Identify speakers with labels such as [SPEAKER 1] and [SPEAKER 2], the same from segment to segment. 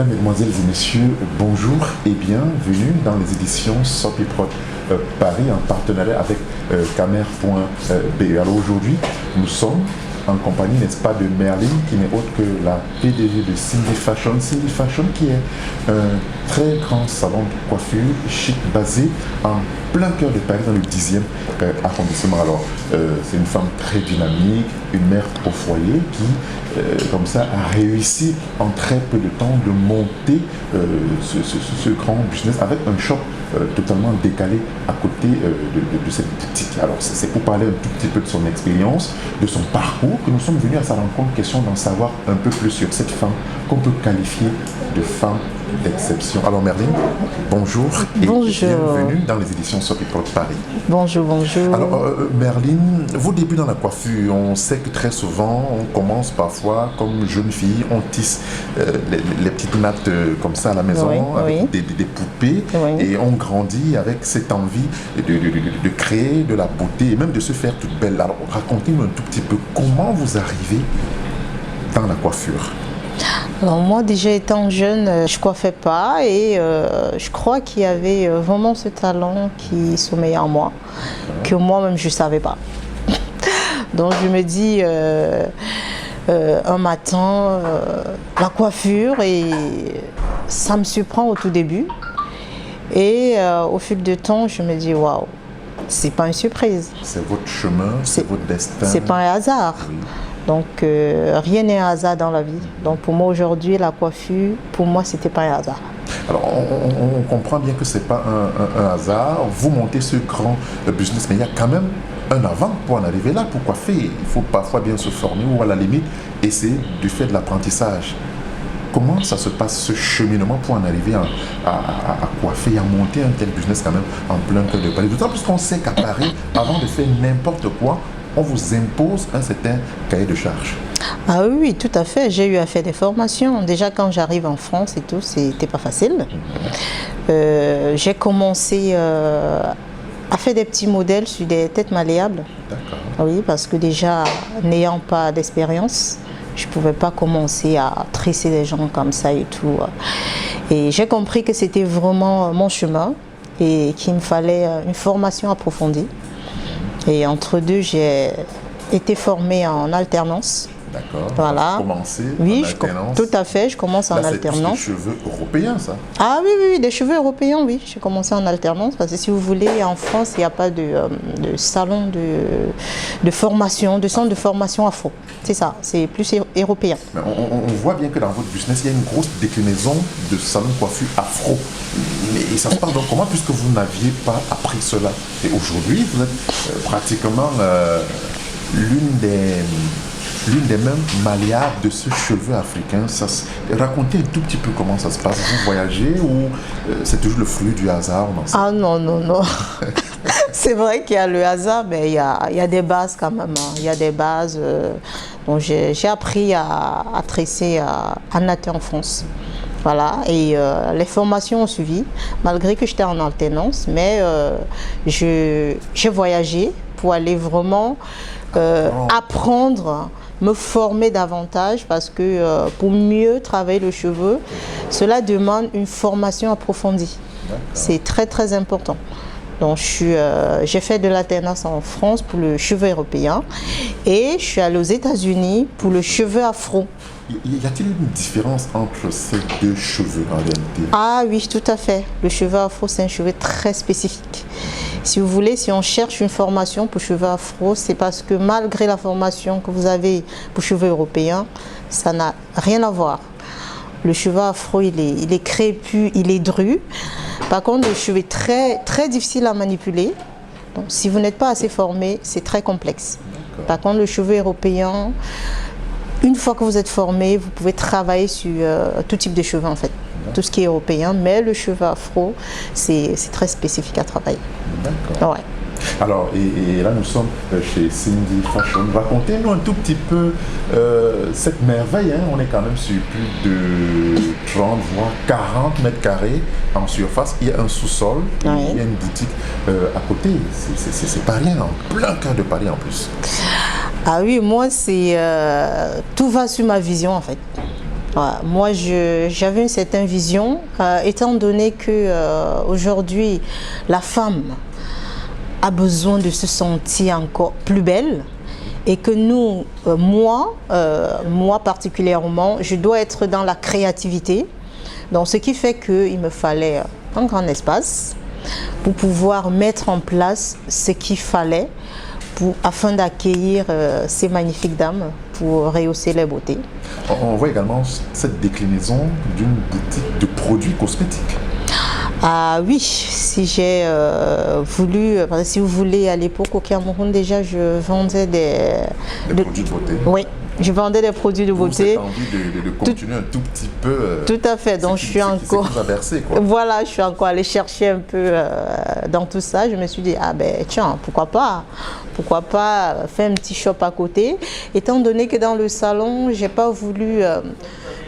[SPEAKER 1] Mesdames, Mesdemoiselles et Messieurs, bonjour et bienvenue dans les éditions Sopiprod Paris en partenariat avec Camer.be. Alors aujourd'hui, nous sommes en compagnie, n'est-ce pas, de Merlin, qui n'est autre que la PDG de Cindy Fashion. Cindy Fashion qui est un très grand salon de coiffure chic basé en plein cœur de Paris dans le 10e arrondissement. Alors, c'est une femme très dynamique, une mère au foyer qui, comme ça, a réussi en très peu de temps de monter ce grand business avec un shop totalement décalé à côté de cette boutique. Alors, c'est pour parler un tout petit peu de son expérience, de son parcours, que nous sommes venus à sa rencontre, question d'en savoir un peu plus sur cette femme qu'on peut qualifier de femme d'exception. Alors Merlin, bonjour et bienvenue dans les éditions Sopiprod Paris.
[SPEAKER 2] Bonjour, bonjour.
[SPEAKER 1] Alors Merlin, vos débuts dans la coiffure, on sait que très souvent on commence parfois comme jeune fille, on tisse les petites nattes comme ça à la maison,
[SPEAKER 2] oui,
[SPEAKER 1] avec des poupées, et on grandit avec cette envie de créer de la beauté et même de se faire toute belle. Alors racontez-nous un tout petit peu comment vous arrivez dans la coiffure.
[SPEAKER 2] Alors moi déjà étant jeune, je coiffais pas et je crois qu'il y avait vraiment ce talent qui sommeillait en moi, que moi-même je savais pas. Donc je me dis un matin, la coiffure, et ça me surprend au tout début. Et au fil du temps, je me dis waouh, c'est pas une surprise.
[SPEAKER 1] C'est votre chemin, c'est votre destin.
[SPEAKER 2] C'est pas un hasard. Oui. Donc rien n'est un hasard dans la vie. Donc pour moi aujourd'hui, la coiffure, pour moi, c'était pas un hasard.
[SPEAKER 1] Alors on comprend bien que c'est pas un hasard. Vous montez ce grand business, mais il y a quand même un avant pour en arriver là, pour coiffer. Il faut parfois bien se former ou à la limite essayer de faire de l'apprentissage. Comment ça se passe ce cheminement pour en arriver à coiffer et à monter un tel business quand même en plein cœur de Paris? D'autant plus qu'on sait qu'à Paris, avant de faire n'importe quoi, on vous impose un certain cahier de charges.
[SPEAKER 2] Ah oui, tout à fait. J'ai eu à faire des formations. Déjà quand j'arrive en France et tout, c'était pas facile. J'ai commencé à faire des petits modèles sur des têtes malléables.
[SPEAKER 1] D'accord.
[SPEAKER 2] Oui, parce que déjà, n'ayant pas d'expérience, je ne pouvais pas commencer à tresser des gens comme ça et tout. Et j'ai compris que c'était vraiment mon chemin et qu'il me fallait une formation approfondie. Et entre deux, j'ai été formée en alternance.
[SPEAKER 1] D'accord.
[SPEAKER 2] Voilà.
[SPEAKER 1] Vous commencez
[SPEAKER 2] en
[SPEAKER 1] alternance.
[SPEAKER 2] Tout à fait, je commence en alternance.
[SPEAKER 1] C'est des cheveux européens, ça?
[SPEAKER 2] Ah oui, des cheveux européens, oui. J'ai commencé en alternance parce que si vous voulez, en France, il n'y a pas de salon de formation, de centre de formation afro. C'est ça, c'est plus européen.
[SPEAKER 1] Mais on voit bien que dans votre business, il y a une grosse déclinaison de salon de coiffure afro. Mais ça se passe donc comment, puisque vous n'aviez pas appris cela? Et aujourd'hui, vous êtes pratiquement l'une des mêmes malléables de ce cheveu africain. Racontez un tout petit peu comment ça se passe. Vous voyagez ou c'est toujours le fruit du hasard?
[SPEAKER 2] Ah non. C'est vrai qu'il y a le hasard, mais il y a des bases quand même. Il y a des bases. Donc j'ai appris à tresser, à natter en France. Voilà, et les formations ont suivi, malgré que j'étais en alternance, mais j'ai voyagé pour aller vraiment apprendre, me former davantage, parce que pour mieux travailler le cheveu, cela demande une formation approfondie. C'est très très important. Donc j'ai fait de l'alternance en France pour le cheveu européen et je suis allée aux États-Unis pour le cheveu afro.
[SPEAKER 1] Y a-t-il une différence entre ces deux cheveux en réalité?
[SPEAKER 2] Ah oui, tout à fait. Le cheveu afro, c'est un cheveu très spécifique. Si vous voulez, si on cherche une formation pour cheveux afro, c'est parce que malgré la formation que vous avez pour cheveux européens, ça n'a rien à voir. Le cheveu afro, il est crépus, il est dru. Par contre, le cheveu est très, très difficile à manipuler. Donc, si vous n'êtes pas assez formé, c'est très complexe. Par contre, le cheveu européen, une fois que vous êtes formé, vous pouvez travailler sur tout type de cheveux en fait. Tout ce qui est européen, mais le cheveu afro, c'est très spécifique à travailler.
[SPEAKER 1] D'accord.
[SPEAKER 2] Ouais.
[SPEAKER 1] Alors, et là nous sommes chez Cindy Fashion. Racontez-nous un tout petit peu cette merveille. On est quand même sur plus de 30 voire 40 mètres carrés en surface. Il y a un sous-sol, il y a une boutique à côté. C'est pas rien, en plein cœur de Paris en plus.
[SPEAKER 2] Ah oui, moi c'est tout va sur ma vision en fait. Voilà. Moi, j'avais une certaine vision, étant donné que aujourd'hui, la femme a besoin de se sentir encore plus belle et que nous, moi particulièrement, je dois être dans la créativité. Donc, ce qui fait qu'il me fallait un grand espace pour pouvoir mettre en place ce qu'il fallait afin d'accueillir ces magnifiques dames pour rehausser les beautés.
[SPEAKER 1] On voit également cette déclinaison d'une boutique de produits cosmétiques.
[SPEAKER 2] Ah oui, si j'ai voulu, si vous voulez, à l'époque au Cameroun déjà je vendais des
[SPEAKER 1] produits de beauté.
[SPEAKER 2] Oui, je vendais des produits de beauté.
[SPEAKER 1] Vous avez envie de continuer un tout petit peu.
[SPEAKER 2] Tout à fait, donc je suis encore.
[SPEAKER 1] Vous a versé, quoi.
[SPEAKER 2] Voilà, je suis encore allée chercher un peu dans tout ça. Je me suis dit, ah ben tiens, pourquoi pas faire un petit shop à côté. Étant donné que dans le salon, j'ai pas voulu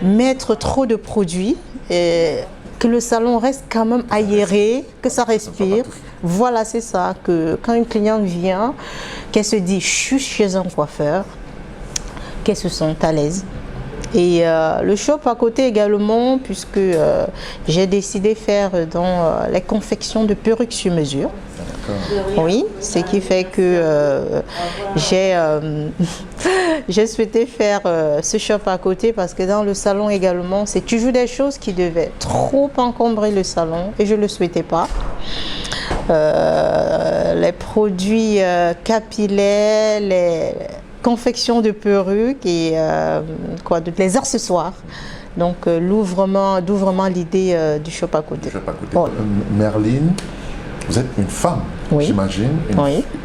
[SPEAKER 2] mettre trop de produits. Que le salon reste quand même aéré, que ça respire. Voilà, c'est ça, que quand une cliente vient, qu'elle se dit, je suis chez un coiffeur, qu'elle se sente à l'aise. Et le shop à côté également, puisque j'ai décidé de faire dans les confections de perruques sur mesure. Oui, ce qui fait que j'ai souhaité faire ce shop à côté parce que dans le salon également, c'est toujours des choses qui devaient trop encombrer le salon et je ne le souhaitais pas. Les produits capillaires, les confections de perruques et les accessoires. Donc d'ouvre vraiment l'idée du shop à côté.
[SPEAKER 1] Oh. Merline, vous êtes une femme,
[SPEAKER 2] oui.
[SPEAKER 1] J'imagine,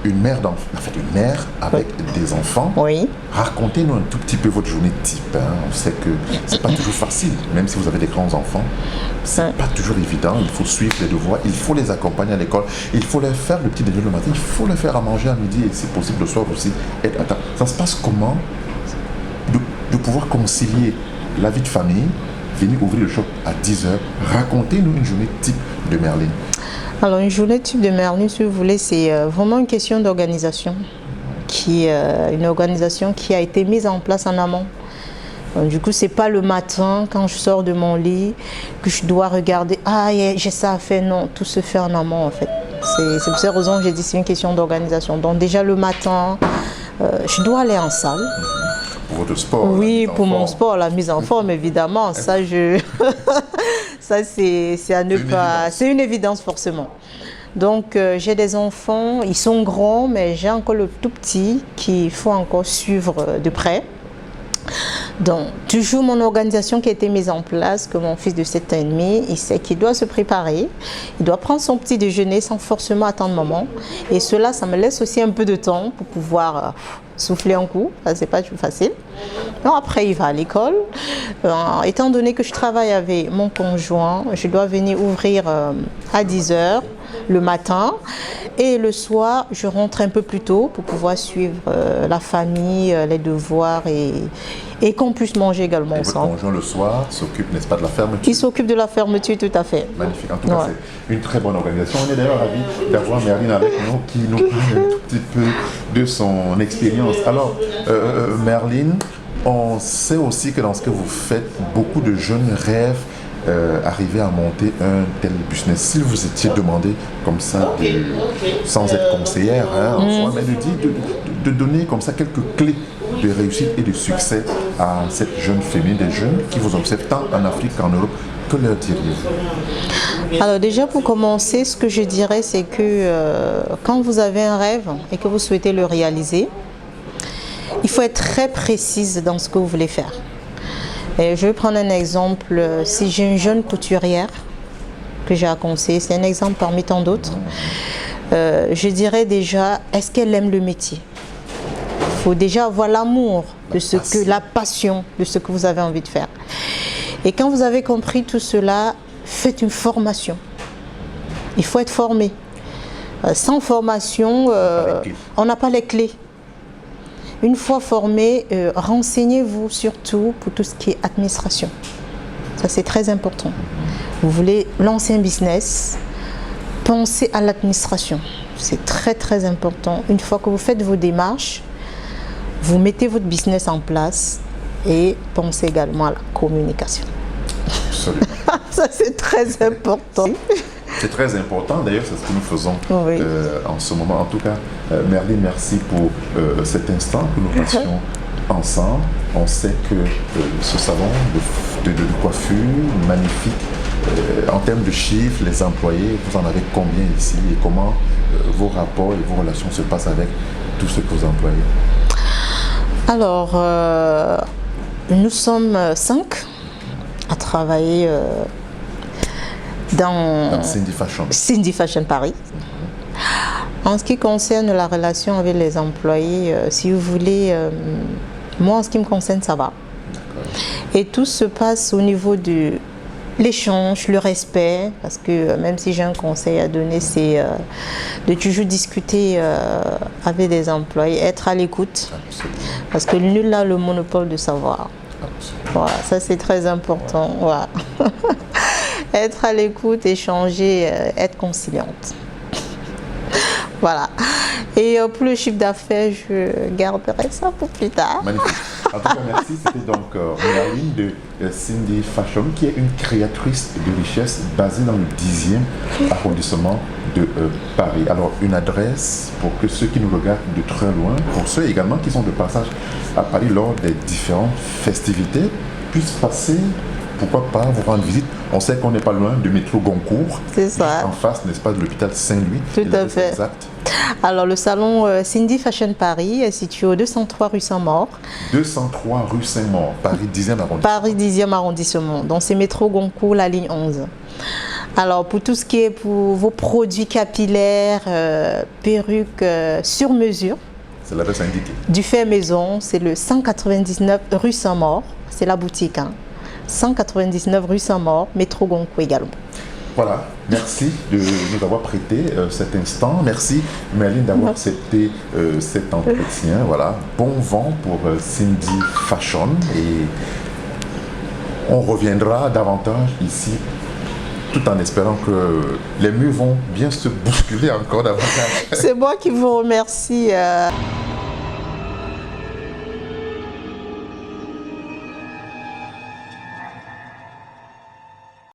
[SPEAKER 1] une mère d'enfants, en fait une mère avec des enfants.
[SPEAKER 2] Oui.
[SPEAKER 1] Racontez-nous un tout petit peu votre journée type. Hein. On sait que c'est pas toujours facile, même si vous avez des grands enfants. C'est pas toujours évident. Il faut suivre les devoirs, il faut les accompagner à l'école, il faut leur faire le petit déjeuner le matin, il faut leur faire à manger à midi et si possible le soir aussi. Ça se passe comment de pouvoir concilier la vie de famille, venir ouvrir le shop à 10h. Racontez-nous une journée type de Merline.
[SPEAKER 2] Alors une journée type de Merline, si vous voulez, c'est vraiment une question d'organisation, une organisation qui a été mise en place en amont. Donc, du coup, c'est pas le matin quand je sors de mon lit que je dois regarder, ah j'ai ça à faire, non, tout se fait en amont en fait. C'est pour cette raison que j'ai dit c'est une question d'organisation. Donc déjà le matin, je dois aller en salle.
[SPEAKER 1] Pour votre sport?
[SPEAKER 2] Oui, pour mon sport, la mise en forme évidemment, ça ça c'est à ne pas, c'est une évidence forcément. Donc j'ai des enfants, ils sont grands, mais j'ai encore le tout petit qu'il faut encore suivre de près. Donc toujours mon organisation qui a été mise en place, que mon fils de 7 ans et demi, il sait qu'il doit se préparer, il doit prendre son petit déjeuner sans forcément attendre maman. Et cela, ça me laisse aussi un peu de temps pour pouvoir souffler un coup, c'est pas toujours facile. Donc après il va à l'école. Étant donné que je travaille avec mon conjoint, je dois venir ouvrir à 10h le matin et le soir je rentre un peu plus tôt pour pouvoir suivre la famille, les devoirs et qu'on puisse manger également ensemble.
[SPEAKER 1] Votre conjoint le soir s'occupe, n'est-ce pas, de la fermeture?
[SPEAKER 2] Il s'occupe de la fermeture, tout à fait.
[SPEAKER 1] Magnifique, en tout cas c'est une très bonne organisation. On est d'ailleurs ravis d'avoir Merline avec nous qui nous parle un tout petit peu de son expérience. Alors Merline, on sait aussi que dans ce que vous faites, beaucoup de jeunes rêvent arriver à monter un tel business. Si vous étiez demandé comme ça, sans être conseillère, mais de donner comme ça quelques clés de réussite et de succès à cette jeune féminine, des jeunes qui vous observent tant en Afrique qu'en Europe, que leur diriez-vous?
[SPEAKER 2] Alors déjà pour commencer, ce que je dirais c'est que quand vous avez un rêve et que vous souhaitez le réaliser, il faut être très précise dans ce que vous voulez faire. Et je vais prendre un exemple, si j'ai une jeune couturière que j'ai à conseiller, c'est un exemple parmi tant d'autres, je dirais déjà, est-ce qu'elle aime le métier? Il faut déjà avoir l'amour de la passion de ce que vous avez envie de faire. Et quand vous avez compris tout cela, faites une formation. Il faut être formé. Sans formation, on n'a pas les clés. Une fois formé, renseignez-vous surtout pour tout ce qui est administration. Ça, c'est très important. Vous voulez lancer un business, pensez à l'administration. C'est très, très important. Une fois que vous faites vos démarches, vous mettez votre business en place, et pensez également à la communication.
[SPEAKER 1] Absolument.
[SPEAKER 2] Ça, c'est très important.
[SPEAKER 1] C'est très important, d'ailleurs, c'est ce que nous faisons
[SPEAKER 2] Oui.
[SPEAKER 1] en ce moment. En tout cas, Merline, merci pour cet instant que nous passions ensemble. On sait que ce salon de coiffure magnifique, en termes de chiffres, les employés, vous en avez combien ici et comment vos rapports et vos relations se passent avec tous ceux que vous employez?
[SPEAKER 2] Alors, nous sommes 5 à travailler dans
[SPEAKER 1] Cindy Fashion.
[SPEAKER 2] Cindy Fashion Paris. En ce qui concerne la relation avec les employés, si vous voulez, moi en ce qui me concerne, ça va. Et tout se passe au niveau de l'échange, le respect, parce que même si j'ai un conseil à donner, c'est de toujours discuter avec des employés, être à l'écoute, parce que nul n'a le monopole de savoir. Voilà, ça c'est très important. Voilà. Être à l'écoute, échanger, être conciliante. Voilà. Et pour le chiffre d'affaires, je garderai ça pour plus tard.
[SPEAKER 1] Magnifique. En tout cas, merci. C'était donc Merline de Cindy Fashion, qui est une créatrice de richesse basée dans le 10e arrondissement de Paris. Alors, une adresse pour que ceux qui nous regardent de très loin, pour ceux également qui sont de passage à Paris lors des différentes festivités, puissent passer, pourquoi pas, vous rendre visite. On sait qu'on n'est pas loin du métro Goncourt.
[SPEAKER 2] C'est ça.
[SPEAKER 1] En face, n'est-ce pas, de l'hôpital Saint-Louis.
[SPEAKER 2] Tout à fait.
[SPEAKER 1] Exact.
[SPEAKER 2] Alors, le salon Cindy Fashion Paris est situé au 203 rue Saint-Maur.
[SPEAKER 1] 203 rue Saint-Maur, Paris 10e arrondissement.
[SPEAKER 2] Paris 10e arrondissement. Donc, c'est métro Goncourt, la ligne 11. Alors, pour tout ce qui est pour vos produits capillaires, perruques sur mesure,
[SPEAKER 1] c'est l'adresse indiquée.
[SPEAKER 2] Du fait maison, c'est le 199 rue Saint-Maur. C'est la boutique. 199 rue Saint-Maur, métro Goncourt également.
[SPEAKER 1] Voilà, merci de nous avoir prêté cet instant. Merci Merline d'avoir accepté cet entretien. Voilà, bon vent pour Cindy Fashion et on reviendra davantage ici tout en espérant que les murs vont bien se bousculer encore davantage.
[SPEAKER 2] C'est moi qui vous remercie.